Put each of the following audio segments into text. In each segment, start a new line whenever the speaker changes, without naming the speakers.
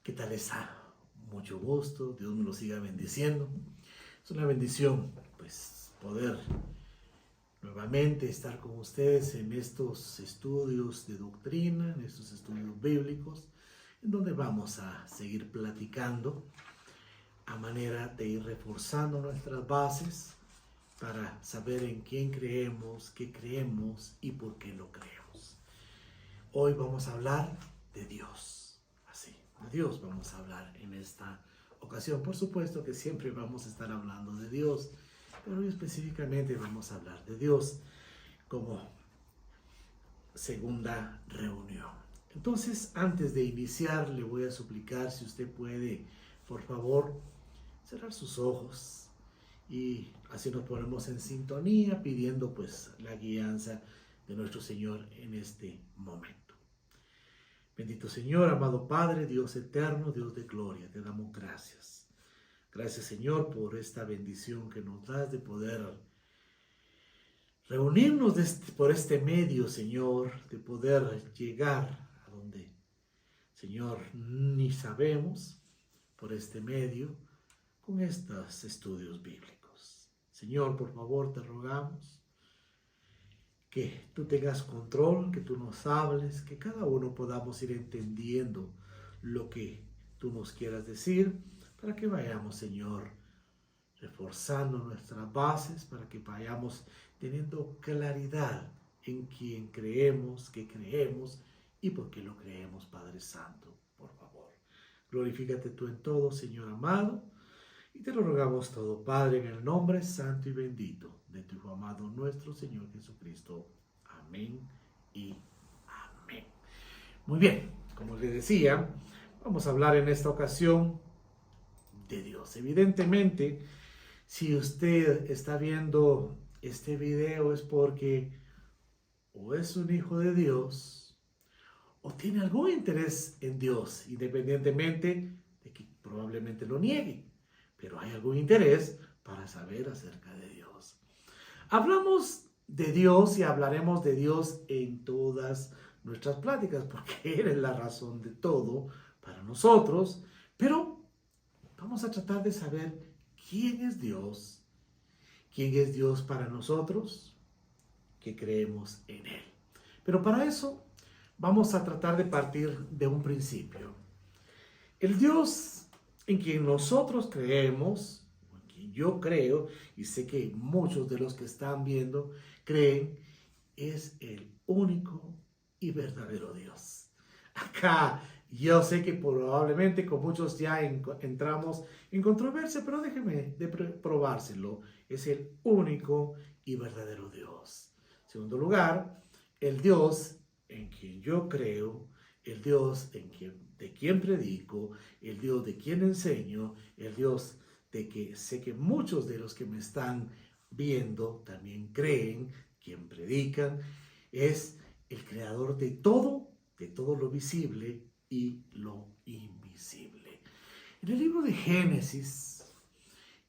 ¿Qué tal está? Mucho gusto, Dios me lo siga bendiciendo. Es una bendición, pues, poder nuevamente estar con ustedes en estos estudios de doctrina, en estos estudios bíblicos, en donde vamos a seguir platicando a manera de ir reforzando nuestras bases para saber en quién creemos, qué creemos y por qué lo creemos. Hoy vamos a hablar de Dios. Así, de Dios vamos a hablar en esta ocasión. Por supuesto que siempre vamos a estar hablando de Dios, pero hoy específicamente vamos a hablar de Dios como segunda reunión. Entonces, antes de iniciar, le voy a suplicar si usted puede, por favor, cerrar sus ojos y así nos ponemos en sintonía pidiendo pues la guianza de nuestro Señor en este momento. Bendito Señor, amado Padre, Dios eterno, Dios de gloria, te damos gracias. Gracias, Señor, por esta bendición que nos das de poder reunirnos por este medio, Señor, de poder llegar a donde, Señor, ni sabemos por este medio con estos estudios bíblicos. Señor, por favor, te rogamos que tú tengas control, que tú nos hables, que cada uno podamos ir entendiendo lo que tú nos quieras decir, para que vayamos, Señor, reforzando nuestras bases, para que vayamos teniendo claridad en quién creemos, qué creemos y por qué lo creemos, Padre Santo, por favor. Glorifícate tú en todo, Señor amado, y te lo rogamos todo, Padre, en el nombre santo y bendito de tu Hijo amado, nuestro Señor Jesucristo. Amén y amén. Muy bien, como les decía, vamos a hablar en esta ocasión de Dios. Evidentemente, si usted está viendo este video es porque o es un hijo de Dios o tiene algún interés en Dios, independientemente de que probablemente lo niegue, pero hay algún interés para saber acerca de Dios. Hablamos de Dios y hablaremos de Dios en todas nuestras pláticas, porque Él es la razón de todo para nosotros, pero vamos a tratar de saber quién es Dios para nosotros, que creemos en Él. Pero para eso vamos a tratar de partir de un principio. El Dios en quien nosotros creemos, en quien yo creo, y sé que muchos de los que están viendo creen, es el único y verdadero Dios. Acá yo sé que probablemente con muchos ya entramos en controversia, pero déjeme de probárselo. Es el único y verdadero Dios. En segundo lugar, el Dios en quien yo creo, el Dios de quien predico, el Dios de quien enseño, el Dios de que sé que muchos de los que me están viendo también creen, quien predican, es el creador de todo lo visible y lo invisible. En el libro de Génesis,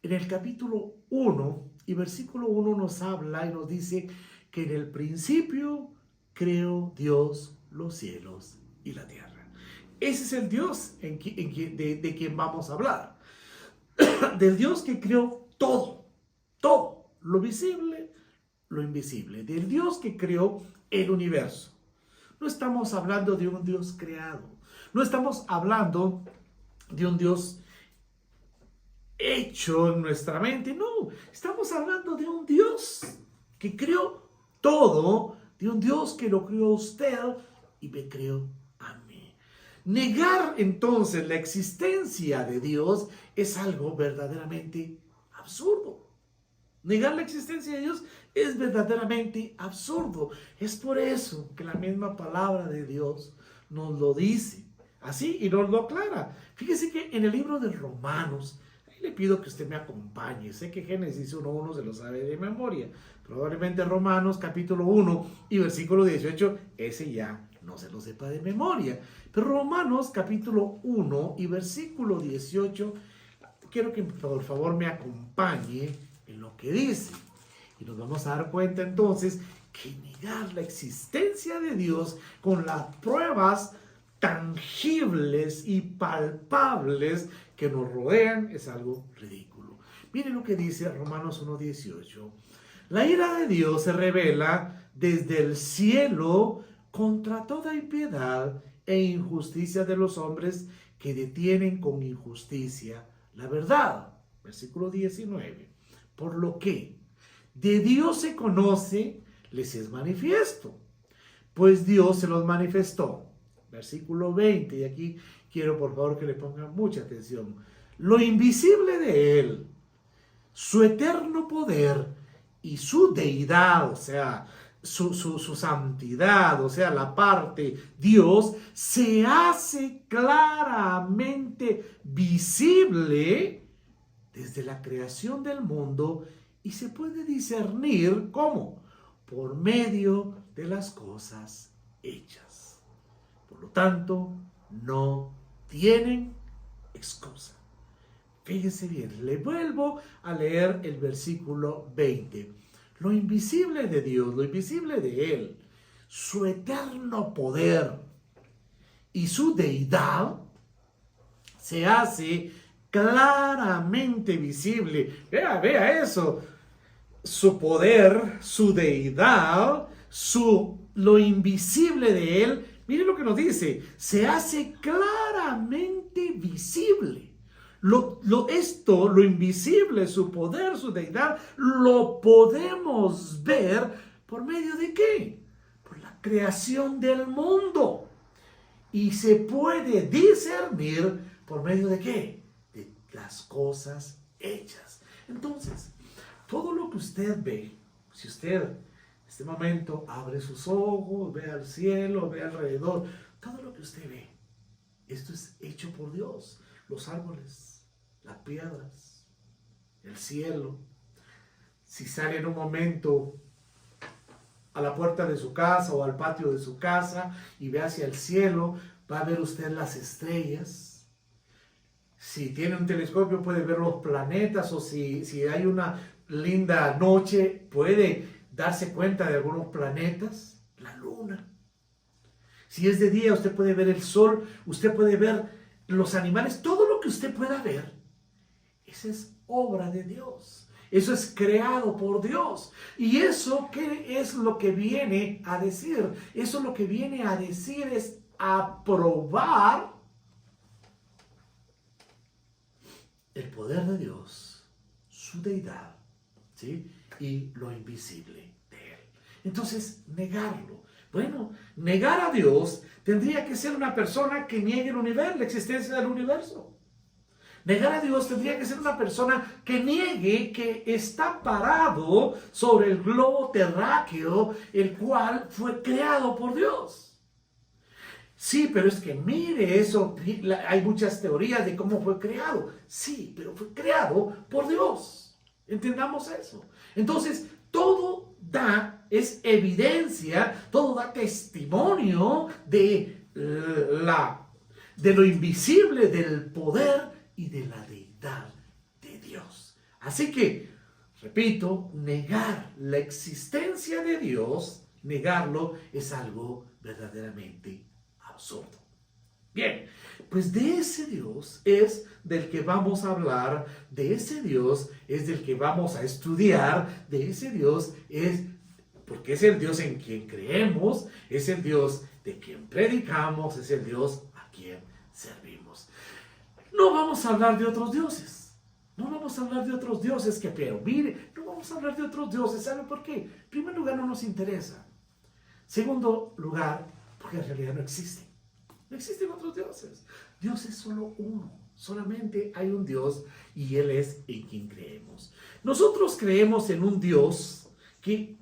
en el capítulo 1 y versículo 1 nos habla y nos dice que en el principio creó Dios los cielos y la tierra. Ese es el Dios de quien vamos a hablar. Del Dios que creó todo, lo visible, lo invisible. Del Dios que creó el universo. No estamos hablando de un Dios creado. No estamos hablando de un Dios hecho en nuestra mente. No, estamos hablando de un Dios que creó todo, de un Dios que lo creó a usted y me creó a mí. Negar entonces la existencia de Dios es algo verdaderamente absurdo. Negar la existencia de Dios es verdaderamente absurdo. Es por eso que la misma palabra de Dios nos lo dice así y nos lo aclara. Fíjese que en el libro de Romanos, ahí le pido que usted me acompañe. Sé que Génesis 1:1 se lo sabe de memoria. Probablemente Romanos capítulo 1 y versículo 18, ese ya no se lo sepa de memoria. Pero Romanos capítulo 1 y versículo 18, quiero que por favor me acompañe en lo que dice. Y nos vamos a dar cuenta entonces que negar la existencia de Dios con las pruebas tangibles y palpables que nos rodean es algo ridículo. Miren lo que dice Romanos 1:18. La ira de Dios se revela desde el cielo contra toda impiedad e injusticia de los hombres que detienen con injusticia la verdad. Versículo 19. Por lo que de Dios se conoce, les es manifiesto, pues Dios se los manifestó. Versículo 20, y aquí quiero por favor que le pongan mucha atención. Lo invisible de Él, su eterno poder y su deidad, o sea, su santidad, o sea, la parte Dios, se hace claramente visible desde la creación del mundo y se puede discernir, ¿cómo? Por medio de las cosas hechas. Por lo tanto, no tienen excusa. Fíjense bien, le vuelvo a leer el versículo 20. Lo invisible de Dios, lo invisible de Él, su eterno poder y su deidad se hace claramente visible. Vea eso. Su poder, su deidad, lo invisible de Él. Miren lo que nos dice. Se hace claramente visible. Lo invisible, su poder, su deidad, lo podemos ver por medio de ¿qué? Por la creación del mundo. Y se puede discernir por medio de ¿qué? De las cosas hechas. Entonces, todo lo que usted ve, si usted en este momento abre sus ojos, ve al cielo, ve alrededor, todo lo que usted ve, esto es hecho por Dios. Los árboles, las piedras, el cielo. Si sale en un momento a la puerta de su casa o al patio de su casa y ve hacia el cielo, va a ver usted las estrellas. Si tiene un telescopio puede ver los planetas, o si hay una linda noche puede darse cuenta de algunos planetas, la luna. Si es de día usted puede ver el sol, usted puede ver los animales, todo lo que usted pueda ver, esa es obra de Dios. Eso es creado por Dios. ¿Y eso qué es lo que viene a decir? Eso lo que viene a decir es aprobar el poder de Dios, su deidad, ¿sí? Y lo invisible de Él. Entonces, negarlo. Bueno, negar a Dios tendría que ser una persona que niegue el universo, la existencia del universo. Negar a Dios tendría que ser una persona que niegue que está parado sobre el globo terráqueo, el cual fue creado por Dios. Sí, pero es que mire eso, hay muchas teorías de cómo fue creado. Sí, pero fue creado por Dios. Entendamos eso. Entonces, todo es evidencia, todo da testimonio de lo invisible, del poder y de la deidad de Dios. Así que, repito, negar la existencia de Dios, negarlo es algo verdaderamente absurdo. Bien, pues de ese Dios es del que vamos a hablar, de ese Dios es del que vamos a estudiar, de ese Dios es, porque es el Dios en quien creemos, es el Dios de quien predicamos, es el Dios a quien servimos. No vamos a hablar de otros dioses. No vamos a hablar de otros dioses pero mire, no vamos a hablar de otros dioses. ¿Sabe por qué? En primer lugar, no nos interesa. Segundo lugar, porque en realidad no existen. No existen otros dioses. Dios es solo uno. Solamente hay un Dios y Él es en quien creemos. Nosotros creemos en un Dios que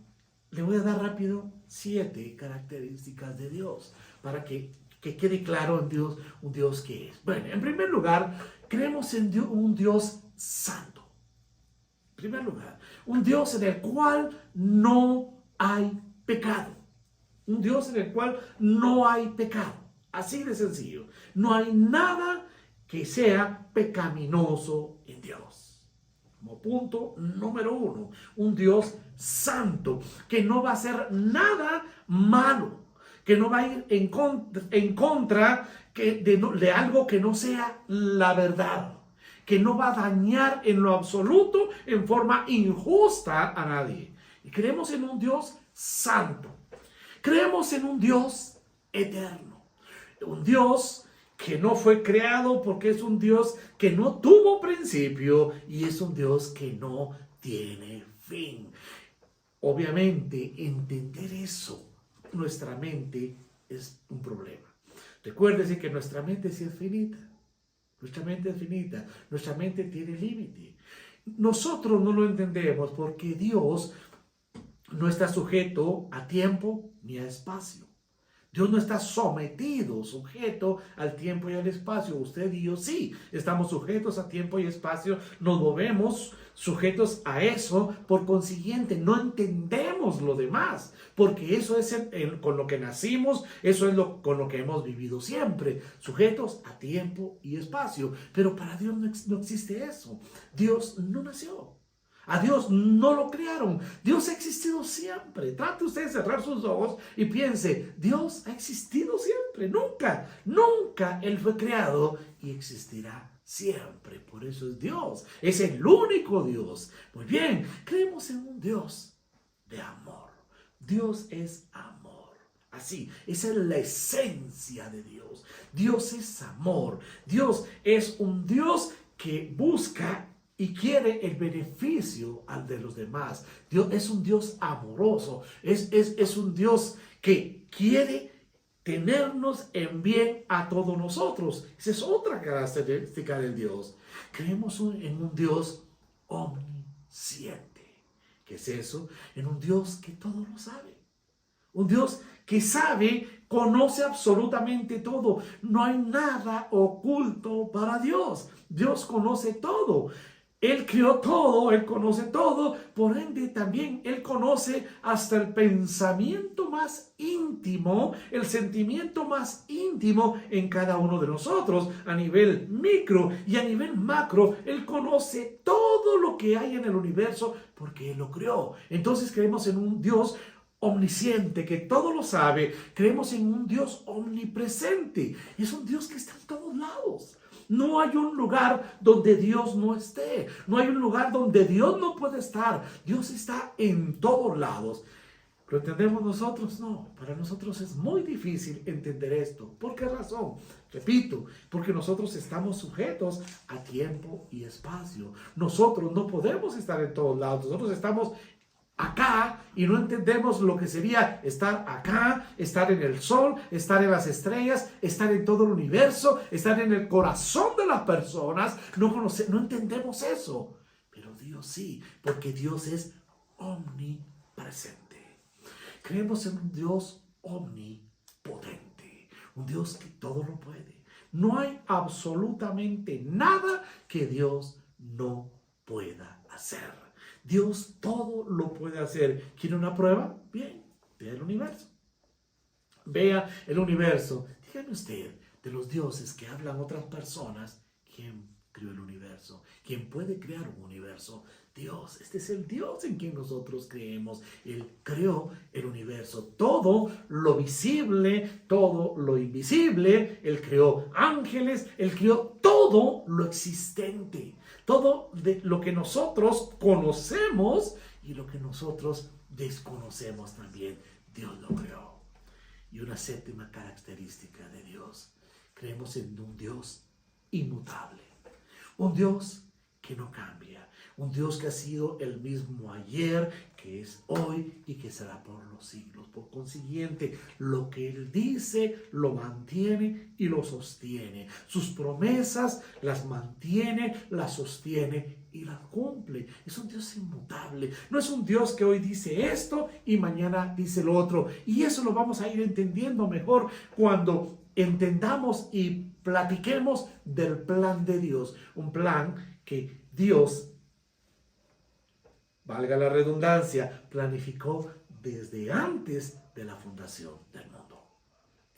le voy a dar rápido 7 características de Dios para que quede claro en Dios, un Dios que es. Bueno, en primer lugar, creemos en un Dios santo. En primer lugar, un Dios en el cual no hay pecado. Un Dios en el cual no hay pecado. Así de sencillo. No hay nada que sea pecaminoso en Dios. Como punto número 1, un Dios santo que no va a hacer nada malo, que no va a ir en contra de algo que no sea la verdad, que no va a dañar en lo absoluto, en forma injusta a nadie. Y creemos en un Dios santo, creemos en un Dios eterno, un Dios que no fue creado, porque es un Dios que no tuvo principio y es un Dios que no tiene fin. Obviamente, entender eso, nuestra mente es un problema. Recuérdese que nuestra mente sí es finita. Nuestra mente es finita. Nuestra mente tiene límite. Nosotros no lo entendemos porque Dios no está sujeto a tiempo ni a espacio. Dios no está sujeto al tiempo y al espacio. Usted y yo sí estamos sujetos a tiempo y espacio. Nos movemos sujetos a eso. Por consiguiente, no entendemos lo demás. Porque eso es con lo que nacimos. Eso es con lo que hemos vivido siempre. Sujetos a tiempo y espacio. Pero para Dios no existe eso. Dios no nació. A Dios no lo crearon. Dios ha existido siempre. Trate usted de cerrar sus ojos y piense, Dios ha existido siempre. Nunca Él fue creado y existirá siempre. Por eso es Dios. Es el único Dios. Muy bien, creemos en un Dios de amor. Dios es amor. Así, esa es la esencia de Dios. Dios es amor. Dios es un Dios que busca y quiere el beneficio al de los demás. Dios es un Dios amoroso. Es un Dios que quiere tenernos en bien a todos nosotros. Esa es otra característica del Dios. Creemos en un Dios omnisciente. ¿Qué es eso? En un Dios que todo lo sabe. Un Dios que sabe, conoce absolutamente todo. No hay nada oculto para Dios. Dios conoce todo. Él creó todo, Él conoce todo, por ende también Él conoce hasta el pensamiento más íntimo, el sentimiento más íntimo en cada uno de nosotros, a nivel micro y a nivel macro. Él conoce todo lo que hay en el universo porque Él lo creó. Entonces creemos en un Dios omnisciente, que todo lo sabe. Creemos en un Dios omnipresente. Es un Dios que está en todos lados. No hay un lugar donde Dios no esté. No hay un lugar donde Dios no puede estar. Dios está en todos lados. ¿Lo entendemos nosotros? No. Para nosotros es muy difícil entender esto. ¿Por qué razón? Repito, porque nosotros estamos sujetos a tiempo y espacio. Nosotros no podemos estar en todos lados. Nosotros estamos acá y no entendemos lo que sería estar acá, estar en el sol, estar en las estrellas, estar en todo el universo, estar en el corazón de las personas. No entendemos eso, pero Dios sí, porque Dios es omnipresente. Creemos en un Dios omnipotente, un Dios que todo lo puede. No hay absolutamente nada que Dios no pueda hacer. Dios todo lo puede hacer. ¿Quiere una prueba? Bien, vea el universo. Vea el universo. Dígame usted, de los dioses que hablan otras personas, ¿quién creó el universo? ¿Quién puede crear un universo? Dios. Este es el Dios en quien nosotros creemos. Él creó el universo. Todo lo visible, todo lo invisible. Él creó ángeles. Él creó todo lo existente. Todo de lo que nosotros conocemos y lo que nosotros desconocemos también. Dios lo creó. Y una séptima característica de Dios. Creemos en un Dios inmutable. Un Dios que no cambia. Un Dios que ha sido el mismo ayer, que es hoy y que será por los siglos. Por consiguiente, lo que Él dice lo mantiene y lo sostiene. Sus promesas las mantiene, las sostiene y las cumple. Es un Dios inmutable. No es un Dios que hoy dice esto y mañana dice lo otro. Y eso lo vamos a ir entendiendo mejor cuando entendamos y platiquemos del plan de Dios. Un plan que Dios, valga la redundancia, planificó desde antes de la fundación del mundo.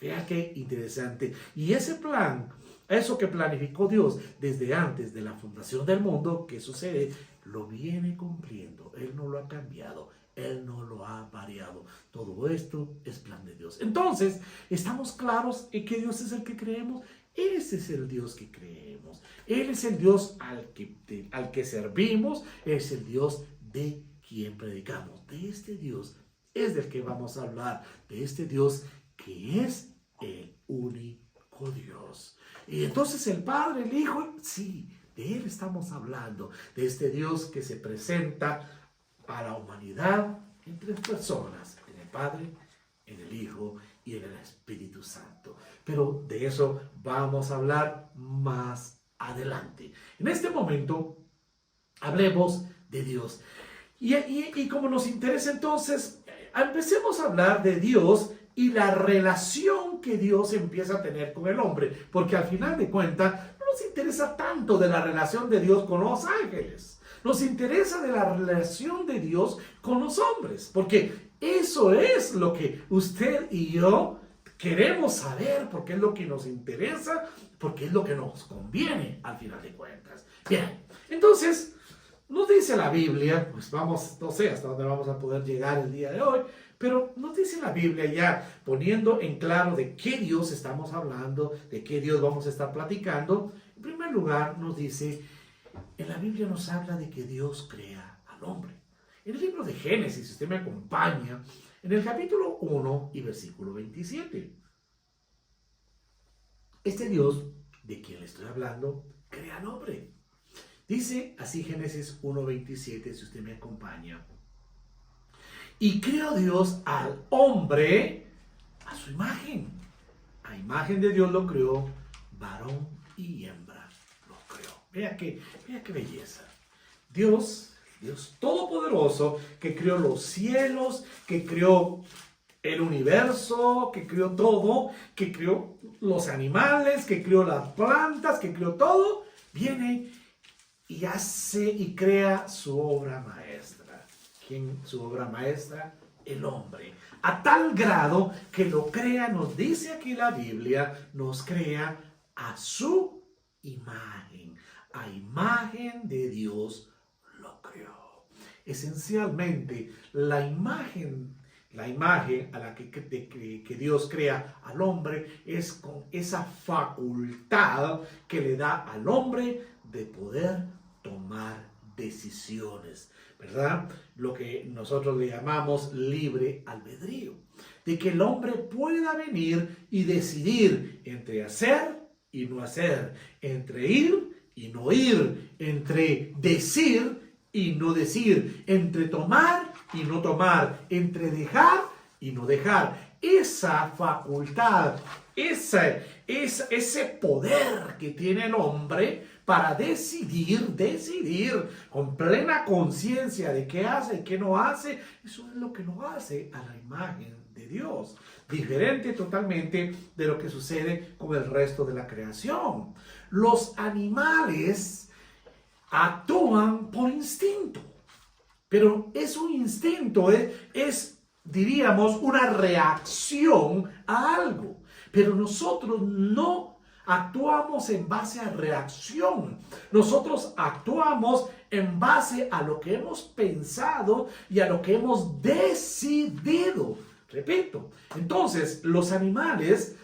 Vea qué interesante. Y ese plan, eso que planificó Dios desde antes de la fundación del mundo, ¿qué sucede? Lo viene cumpliendo. Él no lo ha cambiado. Él no lo ha variado. Todo esto es plan de Dios. Entonces, ¿estamos claros en que Dios es el que creemos? Ese es el Dios que creemos. Él es el Dios al que servimos. Es el Dios de quien predicamos. De este Dios es del que vamos a hablar. De este Dios que es el único Dios. Y entonces el Padre, el Hijo, sí, de Él estamos hablando. De este Dios que se presenta a la humanidad en tres personas. En el Padre, en el Hijo y en el Espíritu Santo. Pero de eso vamos a hablar más adelante. En este momento, hablemos de Dios. Y como nos interesa entonces, empecemos a hablar de Dios y la relación que Dios empieza a tener con el hombre. Porque al final de cuentas, no nos interesa tanto de la relación de Dios con los ángeles. Nos interesa de la relación de Dios con los hombres. Porque eso es lo que usted y yo queremos saber, porque es lo que nos interesa, porque es lo que nos conviene al final de cuentas. Bien, entonces nos dice la Biblia, pues vamos, no sé hasta dónde vamos a poder llegar el día de hoy, pero nos dice la Biblia ya poniendo en claro de qué Dios estamos hablando, de qué Dios vamos a estar platicando. En primer lugar nos dice, en la Biblia nos habla de que Dios crea al hombre. En el libro de Génesis, si usted me acompaña, en el capítulo 1 y versículo 27. Este Dios, de quien le estoy hablando, crea al hombre. Dice así Génesis 1:27, si usted me acompaña. Y creó Dios al hombre a su imagen. A imagen de Dios lo creó, varón y hembra lo creó. Vea qué belleza. Dios todopoderoso, que creó los cielos, que creó el universo, que creó todo, que creó los animales, que creó las plantas, que creó todo, viene y hace y crea su obra maestra. ¿Quién su obra maestra? El hombre. A tal grado que lo crea, nos dice aquí la Biblia, nos crea a su imagen. A imagen de Dios lo creó. Esencialmente, la imagen a la que Dios crea al hombre es con esa facultad que le da al hombre de poder tomar decisiones, ¿verdad? Lo que nosotros le llamamos libre albedrío, de que el hombre pueda venir y decidir entre hacer y no hacer, entre ir y no ir, entre decir y no decir, entre tomar y no tomar, entre dejar y no dejar. Esa facultad, ese poder que tiene el hombre para decidir con plena conciencia de qué hace y qué no hace, eso es lo que lo hace a la imagen de Dios. Diferente totalmente de lo que sucede con el resto de la creación. Los animales actúan por instinto, pero es un instinto, diríamos, una reacción a algo. Pero nosotros no actuamos en base a reacción. Nosotros actuamos en base a lo que hemos pensado y a lo que hemos decidido. Repito, entonces los animales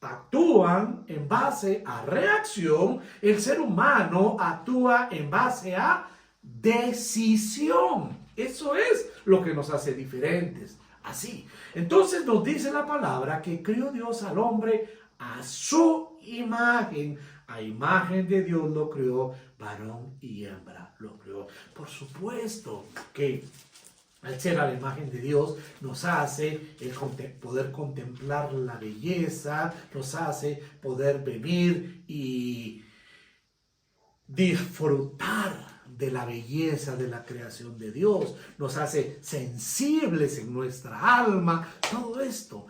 actúan en base a reacción, el ser humano actúa en base a decisión. Eso es lo que nos hace diferentes. Así. Entonces nos dice la palabra que creó Dios al hombre a su imagen. A imagen de Dios lo creó, varón y hembra lo creó. Por supuesto que al ser a la imagen de Dios nos hace poder contemplar la belleza, nos hace poder venir y disfrutar de la belleza de la creación de Dios, nos hace sensibles en nuestra alma, todo esto,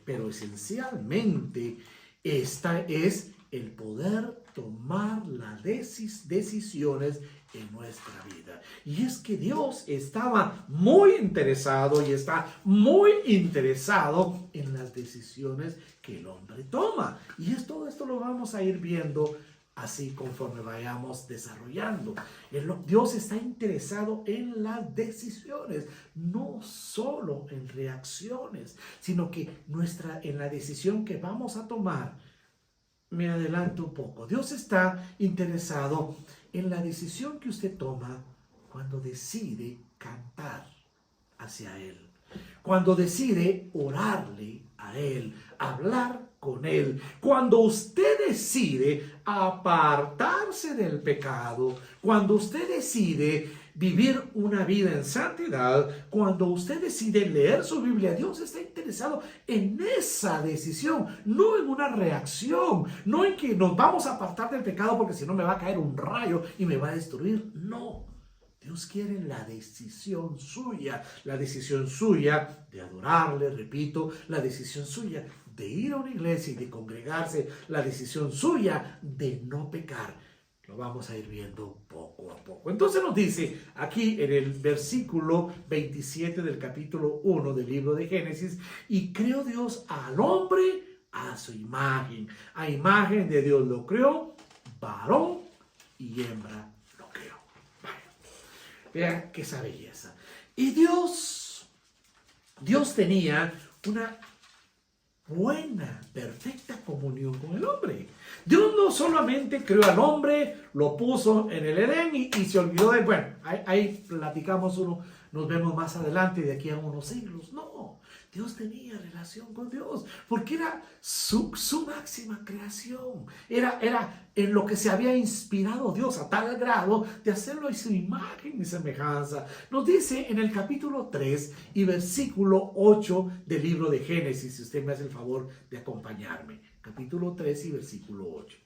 pero esencialmente esta es el poder tomar las decisiones en nuestra vida. Y es que Dios estaba muy interesado y está muy interesado en las decisiones que el hombre toma. Y todo esto lo vamos a ir viendo así conforme vayamos desarrollando. Dios está interesado en las decisiones, no solo en reacciones, sino que en la decisión que vamos a tomar. Me adelanto un poco. Dios está interesado en la decisión que usted toma cuando decide cantar hacia Él, cuando decide orarle a Él, hablar con Él, cuando usted decide apartarse del pecado, cuando usted decide vivir una vida en santidad, cuando usted decide leer su Biblia. Dios está interesado en esa decisión, no en una reacción, no en que nos vamos a apartar del pecado porque si no me va a caer un rayo y me va a destruir. No. Dios quiere la decisión suya de adorarle, repito, la decisión suya de ir a una iglesia y de congregarse, la decisión suya de no pecar. Lo vamos a ir viendo poco a poco. Entonces nos dice aquí en el versículo 27 del capítulo 1 del libro de Génesis: y creó Dios al hombre a su imagen. A imagen de Dios lo creó, varón y hembra lo creó. Vean que esa belleza. Y Dios tenía una buena, perfecta comunión con el hombre. Dios no solamente creó al hombre, lo puso en el Edén y se olvidó de él. Bueno, ahí platicamos nos vemos más adelante, de aquí a unos siglos. No, Dios tenía relación con Dios, porque era su máxima creación. Era en lo que se había inspirado Dios a tal grado de hacerlo en su imagen y semejanza. Nos dice en el capítulo 3 y versículo 8 del libro de Génesis, si usted me hace el favor de acompañarme. Capítulo 3 y versículo 8.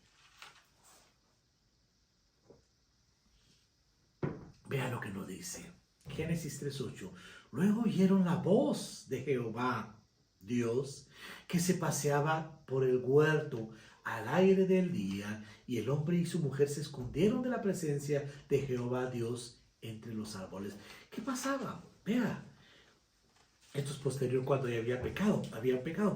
Vea lo que nos dice. Génesis 3:8. Luego oyeron la voz de Jehová, Dios, que se paseaba por el huerto al aire del día, y el hombre y su mujer se escondieron de la presencia de Jehová, Dios, entre los árboles. ¿Qué pasaba? Vea, esto es posterior cuando ya había pecado,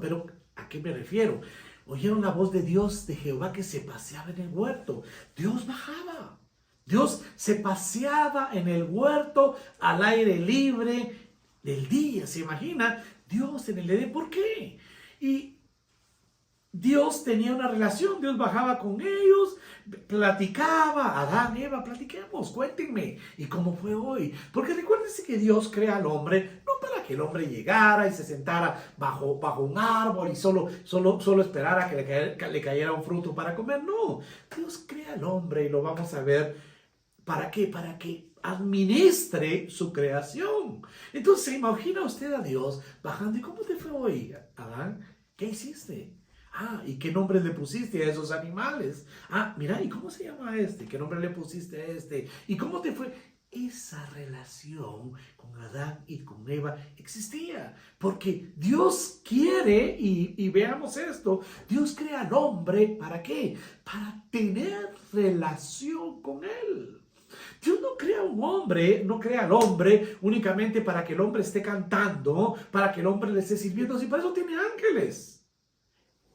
pero ¿a qué me refiero? Oyeron la voz de Dios, de Jehová, que se paseaba en el huerto. Dios bajaba. Dios se paseaba en el huerto al aire libre del día. ¿Se imagina? Dios en el Edén. ¿Por qué? Y Dios tenía una relación. Dios bajaba con ellos, platicaba. Adán, Eva, platiquemos, cuéntenme. ¿Y cómo fue hoy? Porque recuérdense que Dios crea al hombre no para que el hombre llegara y se sentara bajo un árbol y solo esperara que le cayera un fruto para comer. No, Dios crea al hombre y lo vamos a ver. ¿Para qué? Para que administre su creación. Entonces, ¿se imagina usted a Dios bajando? ¿Y cómo te fue hoy, Adán? ¿Qué hiciste? ¿Y qué nombre le pusiste a esos animales? Mira, ¿y cómo se llama este? ¿Qué nombre le pusiste a este? ¿Y cómo te fue? Esa relación con Adán y con Eva existía, porque Dios quiere, y veamos esto, Dios crea al hombre, ¿para qué? Para tener relación con él. Dios no crea al hombre únicamente para que el hombre esté cantando, para que el hombre le esté sirviendo, y para eso tiene ángeles.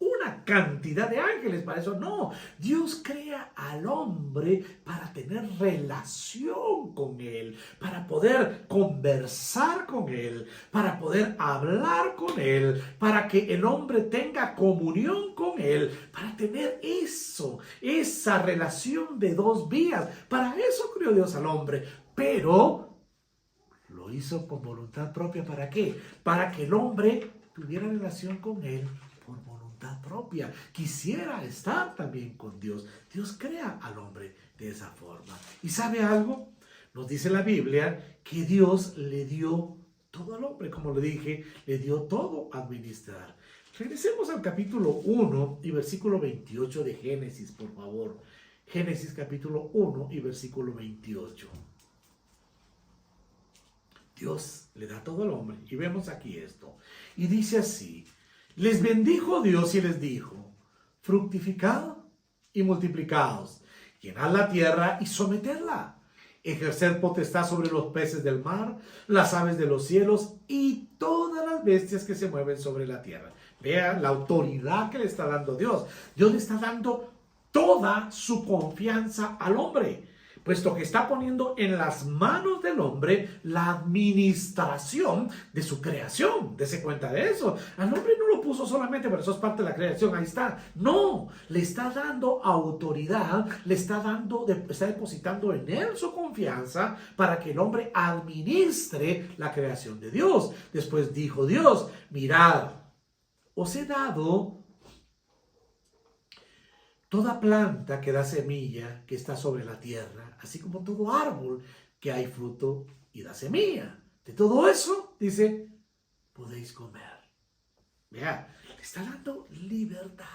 Una cantidad de ángeles, para eso no. Dios crea al hombre para tener relación con él, para poder conversar con él, para poder hablar con él, para que el hombre tenga comunión con él, para tener esa relación de dos vías. Para eso creó Dios al hombre, pero lo hizo con voluntad propia. ¿Para qué? Para que el hombre tuviera relación con él por voluntad propia, quisiera estar también con Dios. Dios crea al hombre de esa forma. ¿Y sabe algo? Nos dice la Biblia que Dios le dio todo al hombre, como le dije, le dio todo a administrar. Regresemos al capítulo 1 y versículo 28 de Génesis, por favor. Génesis capítulo 1 y versículo 28. Dios le da todo al hombre. Y vemos aquí esto. Y dice así: les bendijo Dios y les dijo: fructificad y multiplicaos, llenad la tierra y sometedla, ejerced potestad sobre los peces del mar, las aves de los cielos y todas las bestias que se mueven sobre la tierra. Vean la autoridad que le está dando Dios. Dios le está dando toda su confianza al hombre, puesto que está poniendo en las manos del hombre la administración de su creación. Dese cuenta de eso. Al hombre no lo puso solamente, pero eso es parte de la creación, ahí está. No, le está dando autoridad, está depositando en él su confianza para que el hombre administre la creación de Dios. Después dijo Dios, mirad, os he dado toda planta que da semilla que está sobre la tierra, así como todo árbol que hay fruto y da semilla. De todo eso, dice, podéis comer. Vea, le está dando libertad.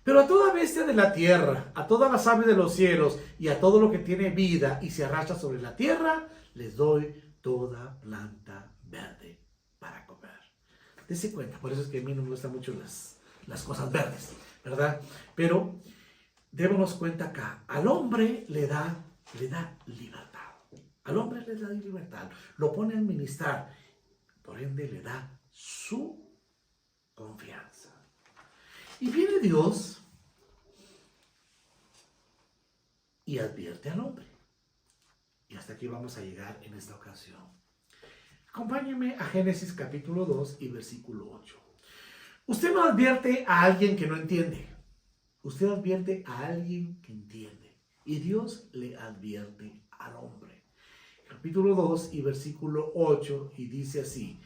Pero a toda bestia de la tierra, a todas las aves de los cielos y a todo lo que tiene vida y se arrastra sobre la tierra, les doy toda planta verde para comer. Dese cuenta, por eso es que a mí no me gustan mucho las cosas verdes, ¿verdad? Pero démonos cuenta acá, al hombre le da libertad. Al hombre le da libertad, lo pone a administrar, por ende le da su confianza. Y viene Dios y advierte al hombre. Y hasta aquí vamos a llegar en esta ocasión. Acompáñenme a Génesis capítulo 2 y versículo 8. Usted no advierte a alguien que no entiende. Usted advierte a alguien que entiende. Y Dios le advierte al hombre. Capítulo 2 y versículo 8, y dice así: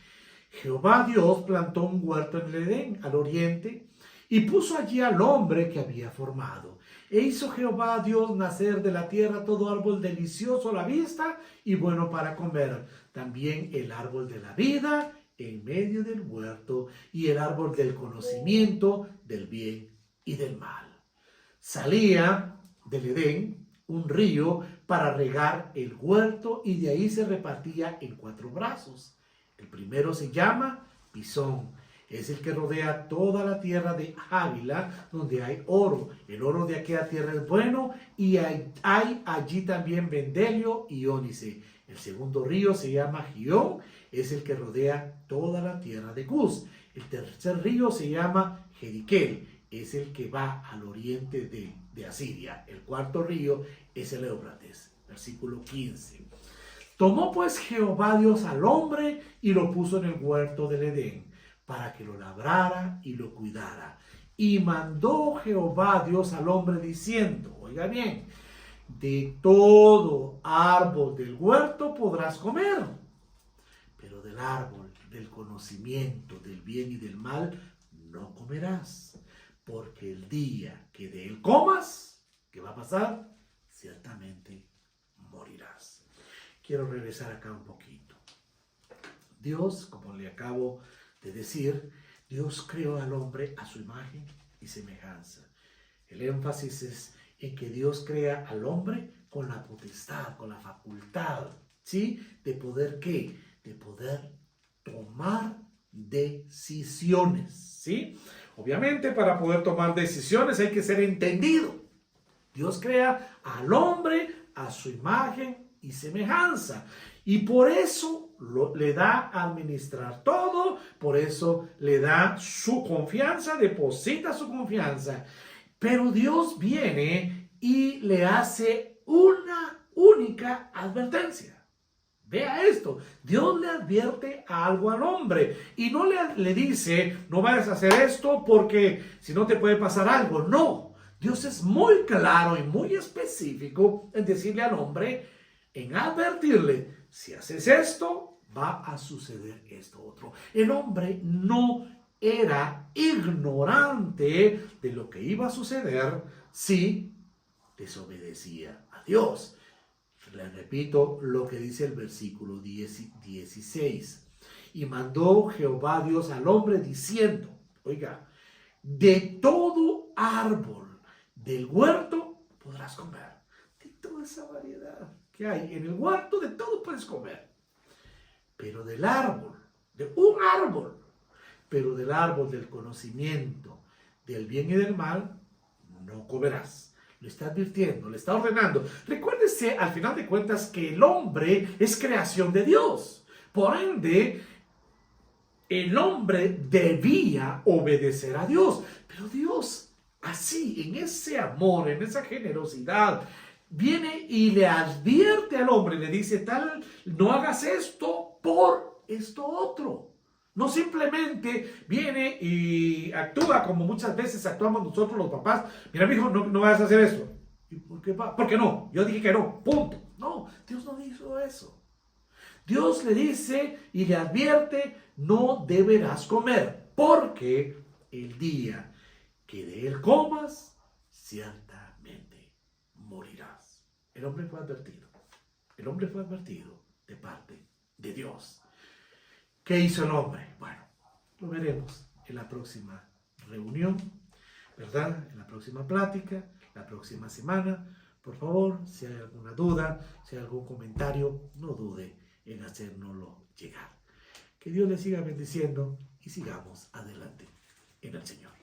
Jehová Dios plantó un huerto en el Edén, al oriente, y puso allí al hombre que había formado. E hizo Jehová Dios nacer de la tierra todo árbol delicioso a la vista y bueno para comer. También el árbol de la vida en medio del huerto y el árbol del conocimiento del bien y del mal. Salía del Edén un río para regar el huerto y de ahí se repartía en 4 brazos. El primero se llama Pisón. Es el que rodea toda la tierra de Ávila, donde hay oro. El oro de aquella tierra es bueno y hay allí también bendelio y ónice. El segundo río se llama Gihón, es el que rodea toda la tierra de Cus. El tercer río se llama Jeriquel, es el que va al oriente de Asiria. El cuarto río es el Éufrates. Versículo 15. Tomó pues Jehová Dios al hombre y lo puso en el huerto del Edén, para que lo labrara y lo cuidara. Y mandó Jehová Dios al hombre diciendo, oiga bien, de todo árbol del huerto podrás comer, pero del árbol del conocimiento del bien y del mal no comerás, porque el día que de él comas, ¿qué va a pasar? Ciertamente morirás. Quiero regresar acá un poquito. Dios, como le acabo de decir, Dios creó al hombre a su imagen y semejanza. El énfasis es en que Dios crea al hombre con la potestad, con la facultad, ¿sí? De poder, ¿qué? De poder tomar decisiones, ¿sí? Obviamente, para poder tomar decisiones hay que ser entendido. Dios crea al hombre a su imagen y semejanza. Y por eso le da a administrar todo, por eso le da su confianza, deposita su confianza. Pero Dios viene y le hace una única advertencia. Vea esto, Dios le advierte algo al hombre y no le dice, no vayas a hacer esto porque si no te puede pasar algo. No, Dios es muy claro y muy específico en decirle al hombre, en advertirle, si haces esto, va a suceder esto otro. El hombre no era ignorante de lo que iba a suceder si desobedecía a Dios. Le repito lo que dice el versículo 16. Y mandó Jehová Dios al hombre diciendo, oiga, de todo árbol del huerto podrás comer. De toda esa variedad que hay en el huerto, de todo puedes comer. Pero del árbol, de un árbol, pero del árbol del conocimiento del bien y del mal, no comerás. Lo está advirtiendo, le está ordenando. Recuérdese, al final de cuentas, que el hombre es creación de Dios. Por ende, el hombre debía obedecer a Dios. Pero Dios así, en ese amor, en esa generosidad, viene y le advierte al hombre, le dice, tal, no hagas esto por esto otro. No simplemente viene y actúa como muchas veces actuamos nosotros los papás. Mira, mi hijo, no vas a hacer eso. ¿Y por qué, ¿por qué no? Yo dije que no, punto. No, Dios no hizo eso. Dios le dice y le advierte, no deberás comer, porque el día que de él comas, ciertamente morirás. El hombre fue advertido. El hombre fue advertido de parte de Dios. ¿Qué hizo el hombre? Bueno, lo veremos en la próxima reunión, ¿verdad? En la próxima plática, la próxima semana. Por favor, si hay alguna duda, si hay algún comentario, no dude en hacérnoslo llegar. Que Dios le siga bendiciendo y sigamos adelante en el Señor.